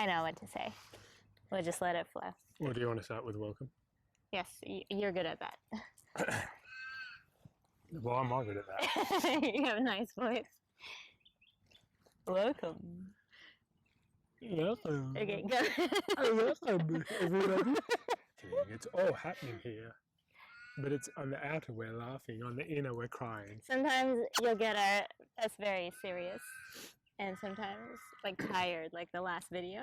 I know what to say. We'll just let it flow. Or do you want to start with welcome? Yes, you're good at that. Well, I'm not good at that. You have a nice voice. Welcome. Welcome. Okay, go. Welcome, everybody. It's all happening here. But it's on the outer we're laughing, on the inner we're crying. Sometimes you'll get us very serious, and sometimes like tired, like the last video.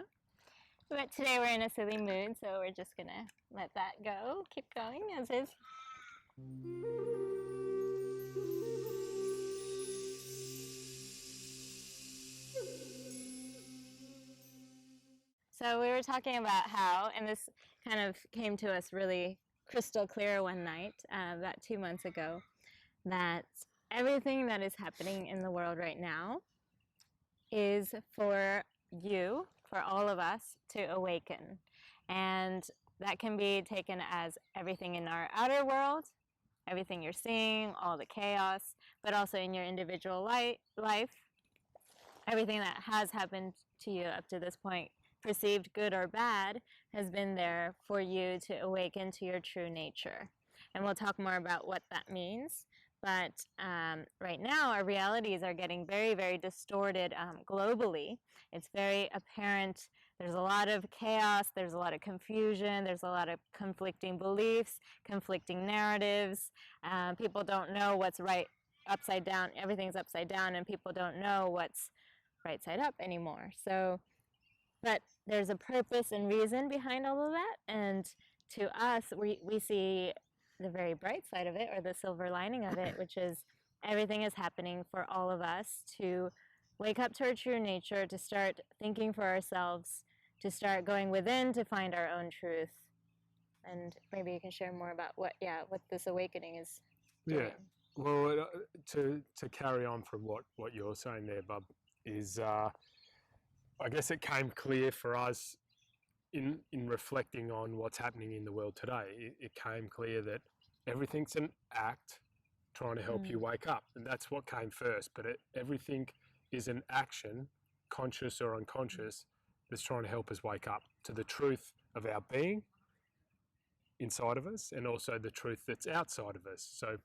But today we're in a silly mood, so we're just gonna let that go. Keep going as is. So we were talking about how, and this kind of came to us really crystal clear one night, about 2 months ago, that everything that is happening in the world right now is for you, for all of us, to awaken. And that can be taken as everything in our outer world, everything you're seeing, all the chaos, but also in your individual life, everything that has happened to you up to this point, perceived good or bad, has been there for you to awaken to your true nature. And we'll talk more about what that means. But right now, our realities are getting very, very distorted globally. It's very apparent. There's a lot of chaos. There's a lot of confusion. There's a lot of conflicting beliefs, conflicting narratives. People don't know what's right upside down. Everything's upside down, and people don't know what's right side up anymore. So, but there's a purpose and reason behind all of that. And to us, we see the very bright side of it, or the silver lining of it, which is everything is happening for all of us to wake up to our true nature, to start thinking for ourselves, to start going within to find our own truth. And maybe you can share more about what this awakening is doing. Yeah. Well, to carry on from what you're saying there, Bub, is I guess it came clear for us in reflecting on what's happening in the world today. It came clear that everything's an act trying to help you wake up, and that's what came first. But everything is an action, conscious or unconscious, that's trying to help us wake up to the truth of our being inside of us, and also the truth that's outside of us. So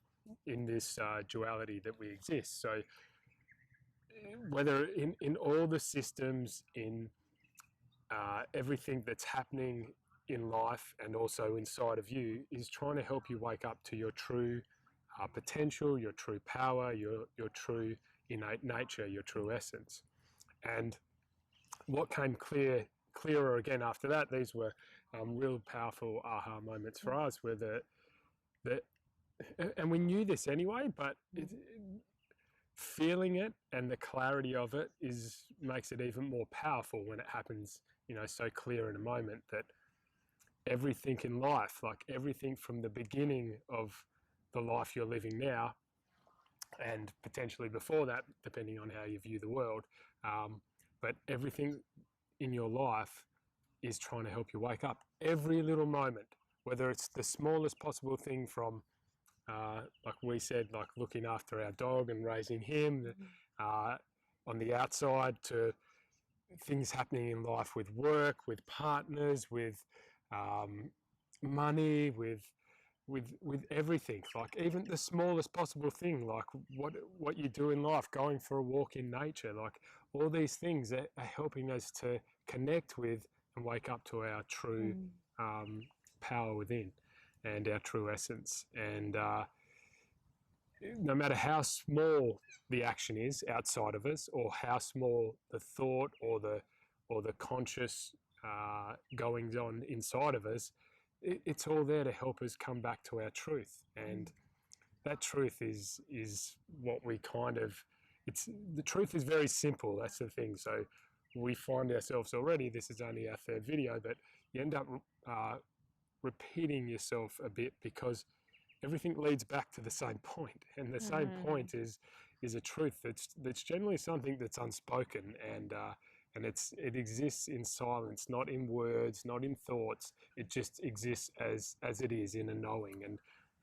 in this duality that we exist. So whether in all the systems, in everything that's happening in life and also inside of you, is trying to help you wake up to your true potential, your true power, your true innate nature, your true essence. And what came clearer again after that, these were real powerful aha moments for us, were that and we knew this anyway, but feeling it and the clarity of it makes it even more powerful when it happens, so clear in a moment, that everything in life, like everything from the beginning of the life you're living now, and potentially before that, depending on how you view the world, but everything in your life is trying to help you wake up. Every little moment, whether it's the smallest possible thing from like we said, like looking after our dog and raising him on the outside, to things happening in life with work, with partners, with money, with everything. Like even the smallest possible thing, like what you do in life, going for a walk in nature, like all these things are helping us to connect with and wake up to our true power within, and our true essence. And no matter how small the action is outside of us, or how small the thought or the conscious goings on inside of us, it's all there to help us come back to our truth. And that truth is what we the truth is very simple. That's the thing. So we find ourselves already, this is only our third video, but you end up repeating yourself a bit, because everything leads back to the same point, and the same point is a truth that's generally something that's unspoken, and it exists in silence, not in words, not in thoughts. It just exists as it is, in a knowing,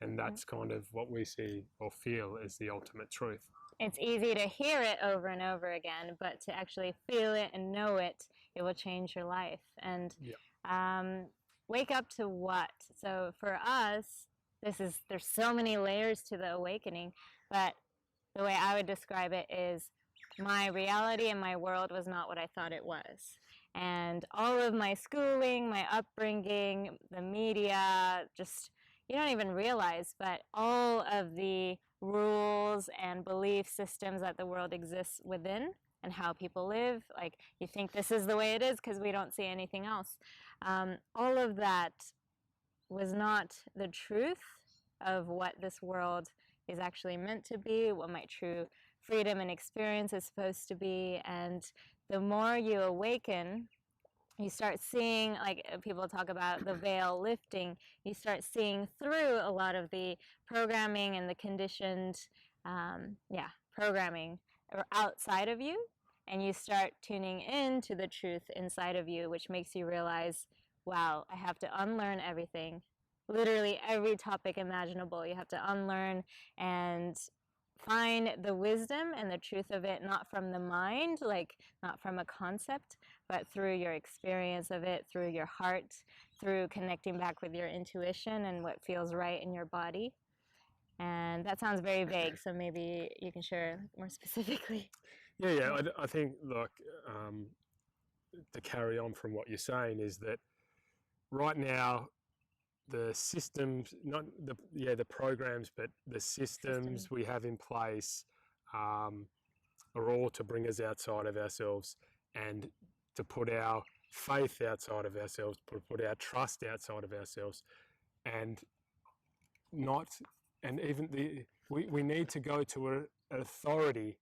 and that's kind of what we see or feel as the ultimate truth. it's easy to hear it over and over again, but to actually feel it and know it, it will change your life. And wake up to what? So for us, there's so many layers to the awakening, but the way I would describe it is my reality and my world was not what I thought it was. And all of my schooling, my upbringing, the media, just, you don't even realize, but all of the rules and belief systems that the world exists within and how people live, like you think this is the way it is because we don't see anything else. All of that was not the truth of what this world is actually meant to be, what my true freedom and experience is supposed to be. And the more you awaken, you start seeing, like people talk about the veil lifting, you start seeing through a lot of the programming and the conditioned programming outside of you, and you start tuning in to the truth inside of you, which makes you realize, wow, I have to unlearn everything, literally every topic imaginable. You have to unlearn and find the wisdom and the truth of it, not from the mind, like not from a concept, but through your experience of it, through your heart, through connecting back with your intuition and what feels right in your body. And that sounds very vague, so maybe you can share more specifically. I think, like, to carry on from what you're saying, is that right now the systems, not the programs, but the systems we have in place are all to bring us outside of ourselves and to put our faith outside of ourselves, put our trust outside of ourselves, and even we need to go to an authority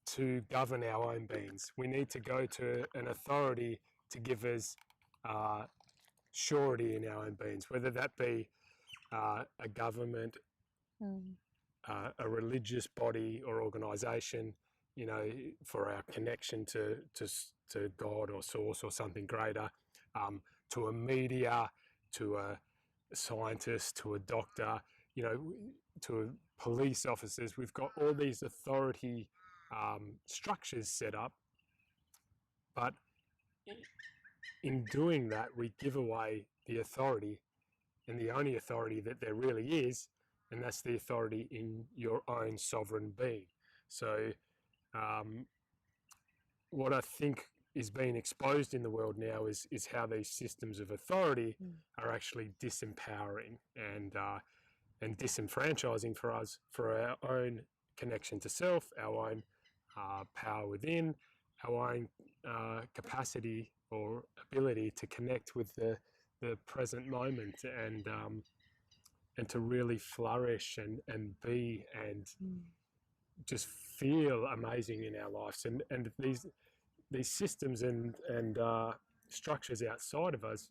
to govern our own beings. We need to go to an authority to give us surety in our own beings, whether that be a government, a religious body or organisation, for our connection to God or source or something greater, to a media, to a scientist, to a doctor, to police officers. We've got all these authority structures set up, but in doing that, we give away the authority, and the only authority that there really is, and that's the authority in your own sovereign being. So what I think is being exposed in the world now is how these systems of authority are actually disempowering and disenfranchising for us, for our own connection to self, our own power within, our own capacity or ability to connect with the present moment and to really flourish and be and just feel amazing in our lives. And these systems and structures outside of us,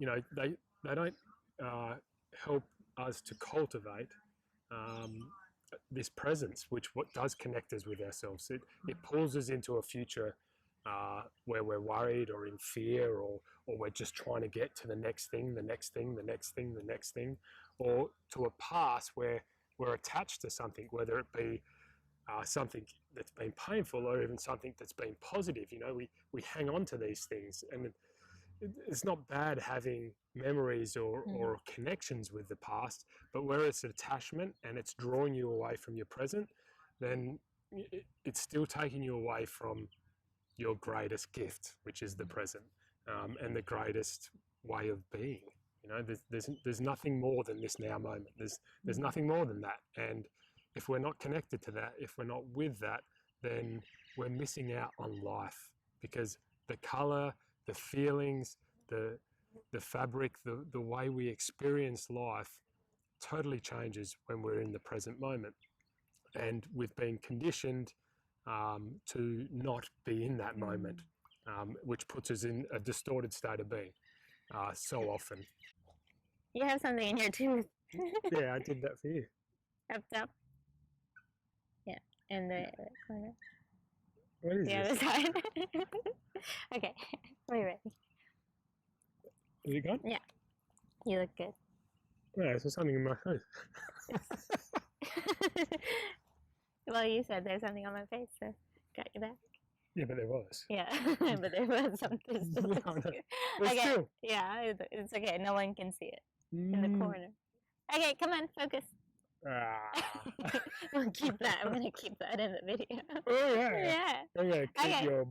they don't help us to cultivate this presence, what does connect us with ourselves. It pulls us into a future where we're worried or in fear, or we're just trying to get to the next thing, or to a past where we're attached to something, whether it be something that's been painful or even something that's been positive. We hang on to these things, and it's not bad having memories or connections with the past, but where it's an attachment and it's drawing you away from your present, then it's still taking you away from your greatest gift, which is the present, and the greatest way of being. There's nothing more than this now moment. There's nothing more than that. And if we're not connected to that, if we're not with that, then we're missing out on life, because the color, the feelings, the fabric, the way we experience life totally changes when we're in the present moment. And we've been conditioned to not be in that moment, which puts us in a distorted state of being so often. You have something in here too. Yeah, I did that for you. Up top. Yeah, in the corner. What is the this? other side. Okay, we're ready. Is it gone? Yeah, you look good. Yeah, there's something in my face. Well, you said there's something on my face, so got your back. Yeah, but there was. Yeah, but there was something still. Yeah, I know. But Okay, still. yeah, it's okay. No one can see it in the Mm. corner. Okay, come on, focus. Ah. We'll keep that. I'm gonna keep that in the video. Oh yeah. Yeah. Okay, keep Okay. your.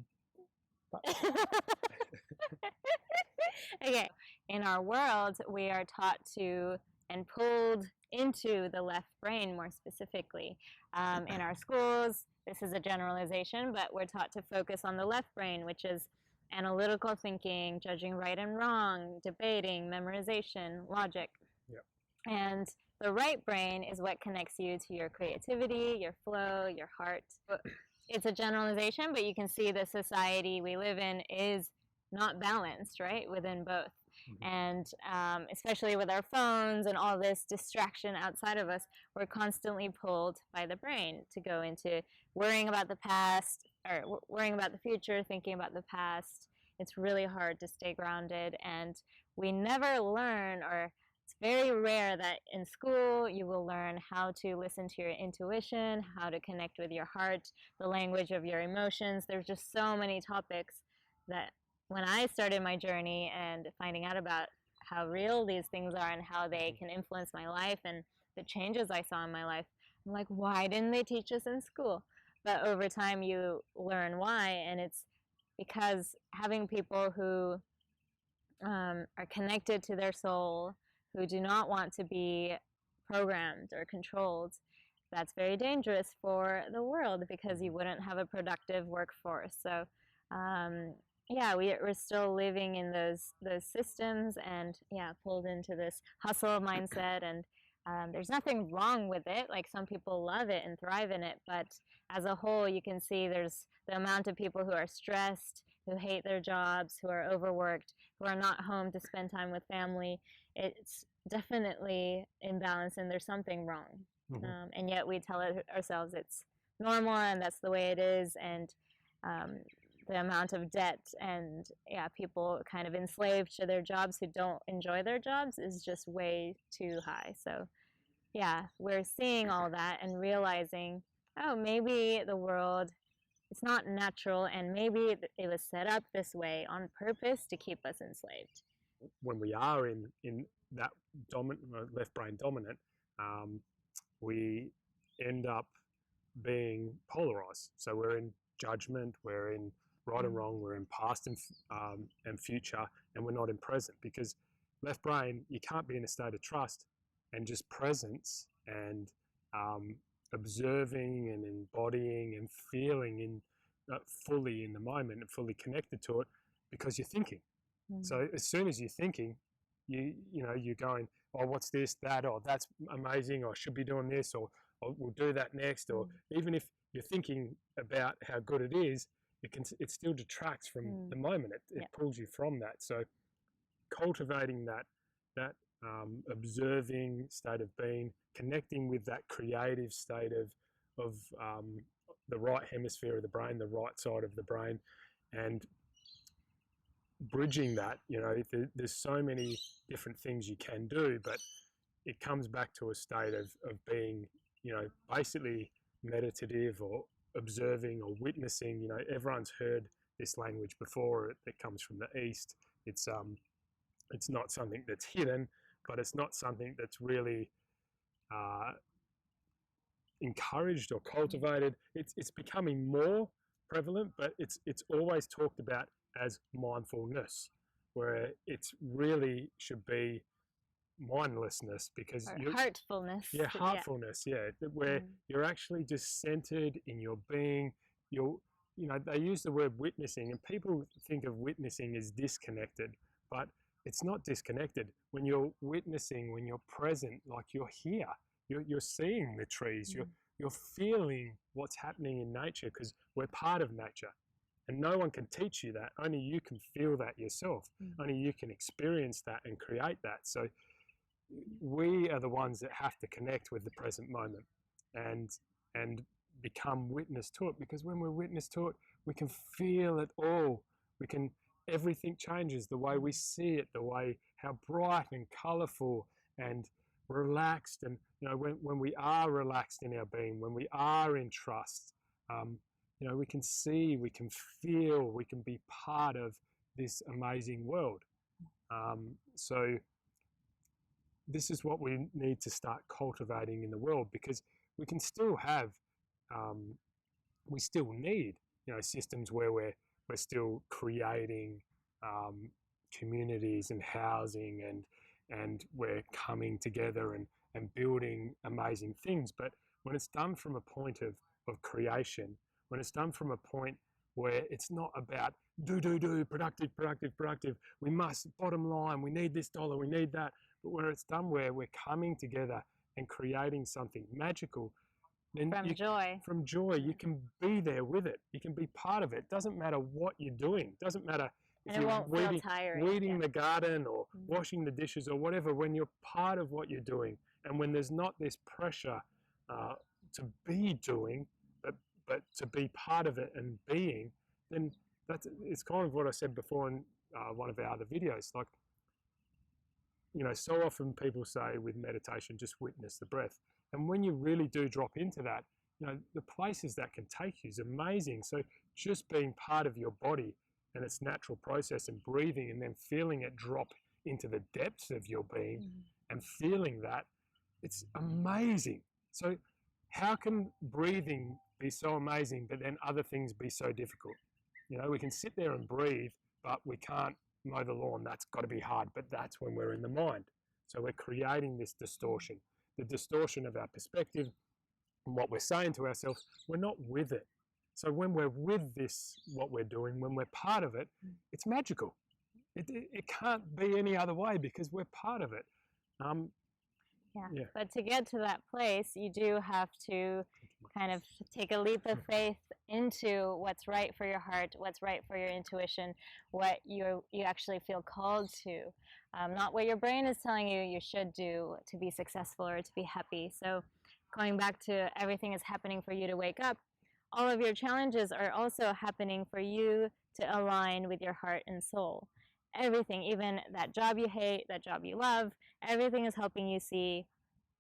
Okay. In our world, we are taught to and pulled into the left brain more specifically. In our schools, this is a generalization, but we're taught to focus on the left brain, which is analytical thinking, judging right and wrong, debating, memorization, logic. Yep. And the right brain is what connects you to your creativity, your flow, your heart. It's a generalization, but you can see the society we live in is not balanced, right, within both. And especially with our phones and all this distraction outside of us, we're constantly pulled by the brain to go into worrying about the past or worrying about the future, thinking about the past. It's really hard to stay grounded, and we never learn, or it's very rare that in school you will learn how to listen to your intuition, how to connect with your heart, the language of your emotions. There's just so many topics that when I started my journey and finding out about how real these things are and how they can influence my life and the changes I saw in my life, I'm like, why didn't they teach us in school? But over time you learn why, and it's because having people who are connected to their soul, who do not want to be programmed or controlled, that's very dangerous for the world because you wouldn't have a productive workforce. So yeah, we're still living in those systems, and yeah, pulled into this hustle mindset. And there's nothing wrong with it. Like, some people love it and thrive in it, but as a whole, you can see there's the amount of people who are stressed, who hate their jobs, who are overworked, who are not home to spend time with family. It's definitely imbalanced, and there's something wrong. And yet we tell ourselves it's normal and that's the way it is. And the amount of debt and yeah, people kind of enslaved to their jobs who don't enjoy their jobs is just way too high. So yeah, we're seeing all that and realizing, oh, maybe the world, it's not natural, and maybe it was set up this way on purpose to keep us enslaved. When we are in that left brain dominant, we end up being polarized. So we're in judgment, we're in right and wrong, we're in past and future, and we're not in present, because left brain, you can't be in a state of trust and just presence and observing and embodying and feeling in fully in the moment and fully connected to it, because you're thinking. So as soon as you're thinking, you're going, oh, what's this, that, or that's amazing, or I should be doing this, or we'll do that next. Or even if you're thinking about how good it is, it still detracts from the moment. It pulls you from that. So cultivating that observing state of being, connecting with that creative state of the right hemisphere of the brain, the right side of the brain, and bridging that. There's so many different things you can do, but it comes back to a state of being, basically meditative or observing or witnessing. Everyone's heard this language before. It comes from the East. It's not something that's hidden, but it's not something that's really encouraged or cultivated. It's becoming more prevalent, but it's always talked about as mindfulness, where it's really should be mindlessness, because heartfulness. Yeah, heartfulness. Yeah, where you're actually just centered in your being. They use the word witnessing, and people think of witnessing as disconnected, but it's not disconnected. When you're witnessing, when you're present, like you're here, you're seeing the trees, you're feeling what's happening in nature, because we're part of nature. And no one can teach you that. Only you can feel that yourself. Only you can experience that and create that. So we are the ones that have to connect with the present moment and become witness to it, because when we're witness to it, we can feel it all. Everything changes, the way we see it, how bright and colourful and relaxed, and when we are relaxed in our being, when we are in trust, we can see, we can feel, we can be part of this amazing world. So this is what we need to start cultivating in the world, because we can still have, we still need, systems where we're still creating communities and housing, and we're coming together and building amazing things. But when it's done from a point of creation, when it's done from a point where it's not about productive, we must, bottom line, we need this dollar, we need that, but where it's done where we're coming together and creating something magical, then from joy, you can be there with it. You can be part of it. Doesn't matter what you're doing. Doesn't matter if you're weeding the garden or washing the dishes or whatever. When you're part of what you're doing, and when there's not this pressure to be doing, but to be part of it and being, then it's kind of what I said before in one of our other videos. Like, so often people say with meditation, just witness the breath. And when you really do drop into that, the places that can take you is amazing. So just being part of your body and its natural process, and breathing, and then feeling it drop into the depths of your being, and feeling that, it's amazing. So how can breathing be so amazing, but then other things be so difficult? We can sit there and breathe, but we can't mow the lawn. That's got to be hard. But that's when we're in the mind. So we're creating this distortion, the distortion of our perspective and what we're saying to ourselves. We're not with it. So when we're with this, what we're doing, when we're part of it, it's magical. It can't be any other way, because we're part of it. Yeah. But to get to that place, you do have to kind of take a leap of faith into what's right for your heart, what's right for your intuition, what you actually feel called to, not what your brain is telling you you should do to be successful or to be happy. So going back to everything is happening for you to wake up, all of your challenges are also happening for you to align with your heart and soul. Everything, even that job you hate, that job you love, everything is helping you see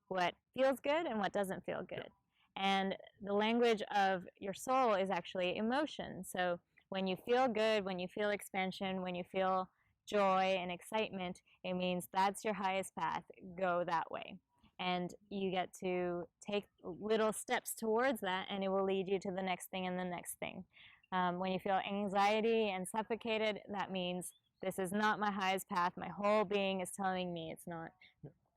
what feels good and what doesn't feel good. And the language of your soul is actually emotion. So when you feel good, when you feel expansion, when you feel joy and excitement, it means that's your highest path. Go that way. And you get to take little steps towards that, and it will lead you to the next thing and the next thing. When you feel anxiety and suffocated, that means this is not my highest path. My whole being is telling me it's not.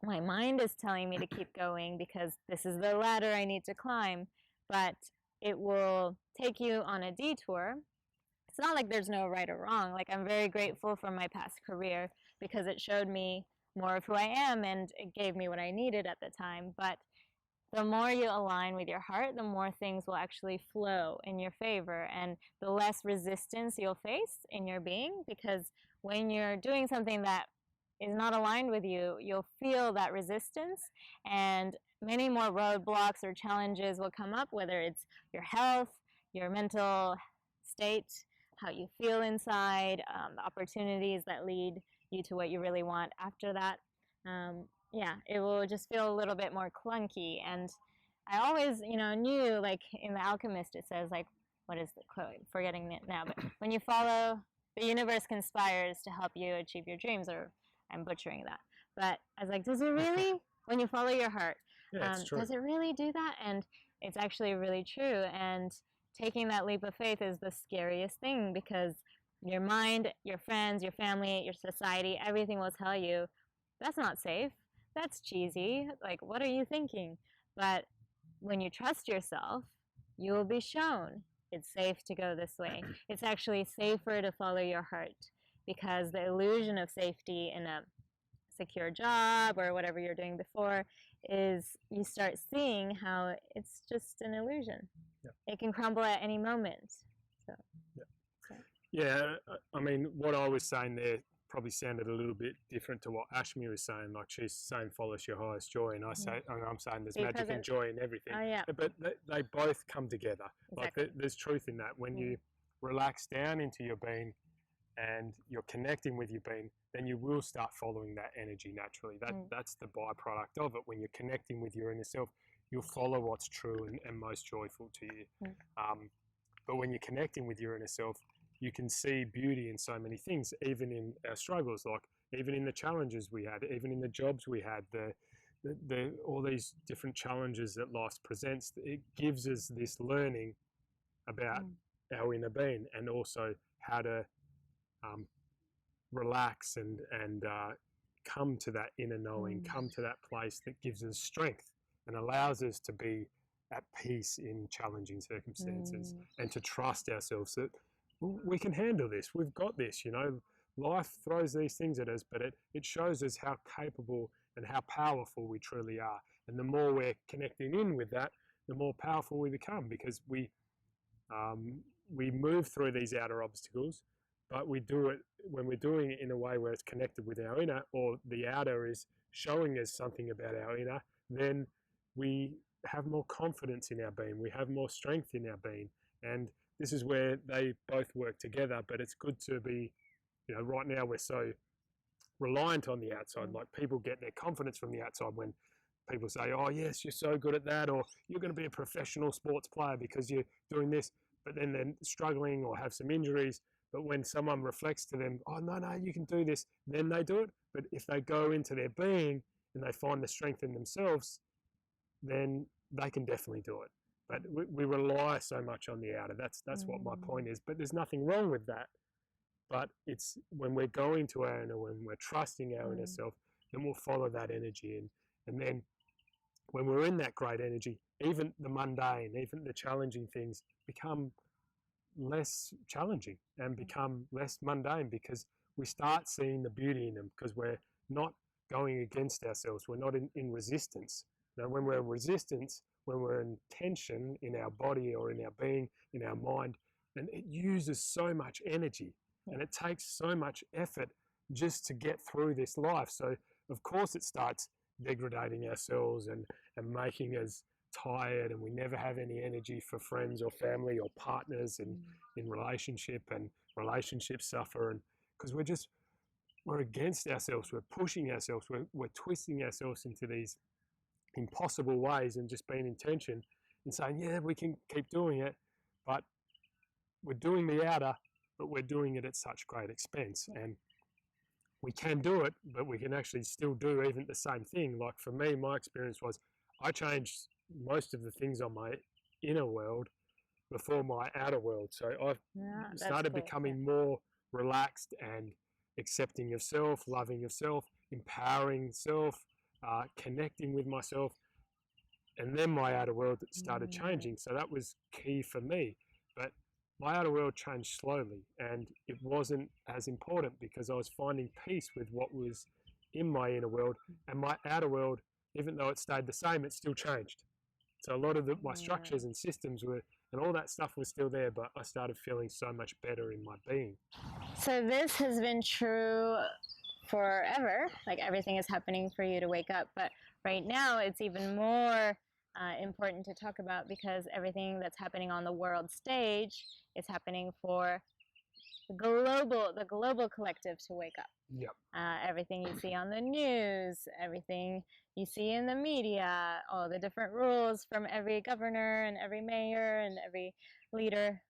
My mind is telling me to keep going because this is the ladder I need to climb, but it will take you on a detour. It's not like there's no right or wrong. Like, I'm very grateful for my past career because it showed me more of who I am, and it gave me what I needed at the time. But the more you align with your heart, the more things will actually flow in your favor, and the less resistance you'll face in your being, because when you're doing something that is not aligned with you, you'll feel that resistance, and many more roadblocks or challenges will come up, whether it's your health, your mental state, how you feel inside, the opportunities that lead you to what you really want after that. It will just feel a little bit more clunky. And I always, knew, like in The Alchemist, it says, like, what is the quote? Forgetting it now. But when you follow, the universe conspires to help you achieve your dreams, or I'm butchering that. But I was like, does it really? When you follow your heart, does it really do that? And it's actually really true. And taking that leap of faith is the scariest thing, because your mind, your friends, your family, your society, everything will tell you, that's not safe. That's cheesy. Like, what are you thinking? But when you trust yourself, you will be shown it's safe to go this way. It's actually safer to follow your heart, because the illusion of safety in a secure job or whatever you're doing before is you start seeing how it's just an illusion. It can crumble at any moment. I mean, what I was saying there probably sounded a little bit different to what Ashmi was saying. Like, she's saying follow your highest joy, and I'm saying there's magic and joy in everything. But they both come together. Exactly. Like, there's truth in that. When you relax down into your being, and you're connecting with your being, then you will start following that energy naturally. That's the byproduct of it. When you're connecting with your inner self, you'll follow what's true and most joyful to you. But when you're connecting with your inner self, you can see beauty in so many things, even in our struggles, like even in the challenges we had, even in the jobs we had, all these different challenges that life presents. It gives us this learning about our inner being, and also how to relax and come to that inner knowing, come to that place that gives us strength and allows us to be at peace in challenging circumstances, and to trust ourselves that we can handle this. We've got this, you know. Life throws these things at us, but it shows us how capable and how powerful we truly are. And the more we're connecting in with that, the more powerful we become, because we move through these outer obstacles, but we do it when we're doing it in a way where it's connected with our inner, or the outer is showing us something about our inner, then we have more confidence in our being, we have more strength in our being. And this is where they both work together. But it's good to be, you know, right now we're so reliant on the outside. Like, people get their confidence from the outside when people say, oh yes, you're so good at that, or you're going to be a professional sports player because you're doing this, but then they're struggling or have some injuries. But when someone reflects to them, oh no, you can do this, then they do it. But if they go into their being and they find the strength in themselves, then they can definitely do it. But we rely so much on the outer. That's what my point is. But there's nothing wrong with that. But it's when we're going to our inner, when we're trusting our inner self, then we'll follow that energy. And then when we're in that great energy, even the mundane, even the challenging things become less challenging and become less mundane, because we start seeing the beauty in them, because we're not going against ourselves. We're not in resistance. Now, when we're in resistance, when we're in tension in our body or in our being, in our mind, then it uses so much energy and it takes so much effort just to get through this life. So, of course, it starts degrading ourselves and making us tired, and we never have any energy for friends or family or partners, and in relationship, and relationships suffer, and because we're against ourselves, we're pushing ourselves, we're twisting ourselves into these impossible ways, and just being in tension and saying, yeah, we can keep doing it, but we're doing the outer, but we're doing it at such great expense. And we can do it, but we can actually still do even the same thing. Like, for me, my experience was I changed most of the things on my inner world before my outer world. So I've started becoming more relaxed and accepting of self, loving of self, empowering self, connecting with myself. And then my outer world started changing. So that was key for me. But my outer world changed slowly, and it wasn't as important because I was finding peace with what was in my inner world. And my outer world, even though it stayed the same, it still changed. So a lot of my structures and systems and all that stuff was still there, but I started feeling so much better in my being. So this has been true forever. Like, everything is happening for you to wake up. But right now, it's even more important to talk about, because everything that's happening on the world stage is happening for the global collective to wake up. Yep. Everything you see on the news, everything you see in the media, all the different rules from every governor and every mayor and every leader,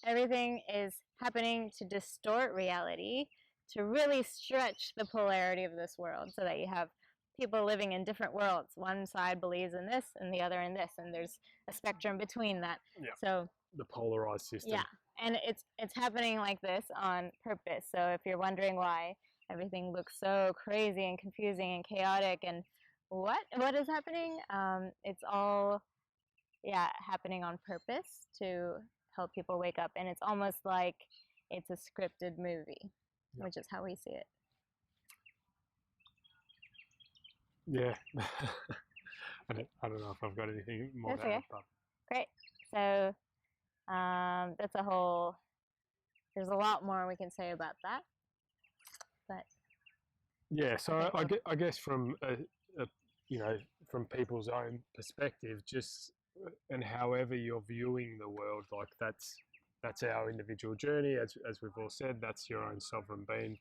everything is happening to distort reality, to really stretch the polarity of this world, so that you have people living in different worlds. One side believes in this and the other in this, and there's a spectrum between that. Yep. So the polarized system. Yeah, and it's happening like this on purpose. So if you're wondering why everything looks so crazy and confusing and chaotic, and what is happening, it's all happening on purpose to help people wake up. And it's almost like it's a scripted movie, which is how we see it. Yeah. I don't know if I've got anything more to add. But... Great. So that's there's a lot more we can say about that. But yeah, so I guess from from people's own perspective, just and however you're viewing the world, like that's that's our individual journey. As we've all said, that's your own sovereign being.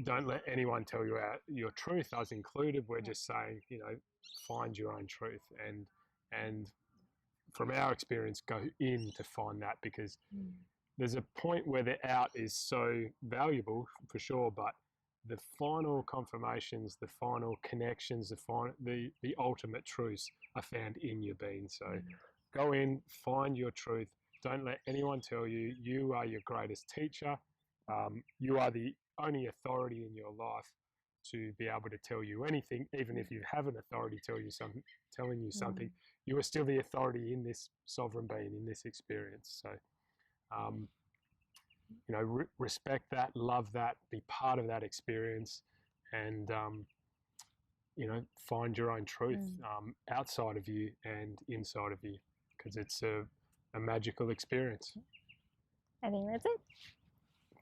Don't let anyone tell you your truth, us included. We're just saying, find your own truth, and from our experience, go in to find that, because there's a point where the out is so valuable for sure, but the final confirmations, the final connections, the ultimate truths are found in your being. So go in, find your truth. Don't let anyone tell you. You are your greatest teacher. You are the only authority in your life to be able to tell you anything. Even if you have an authority telling you something, you are still the authority in this sovereign being, in this experience. So respect that, love that, be part of that experience, and find your own truth outside of you and inside of you, because it's a magical experience. I think that's it.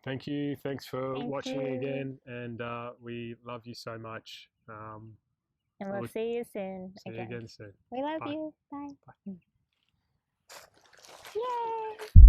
Thank you. Thanks for watching you. again, and we love you so much. And we'll see you soon. See you again soon. We love Bye. you. Bye. Bye. Yay!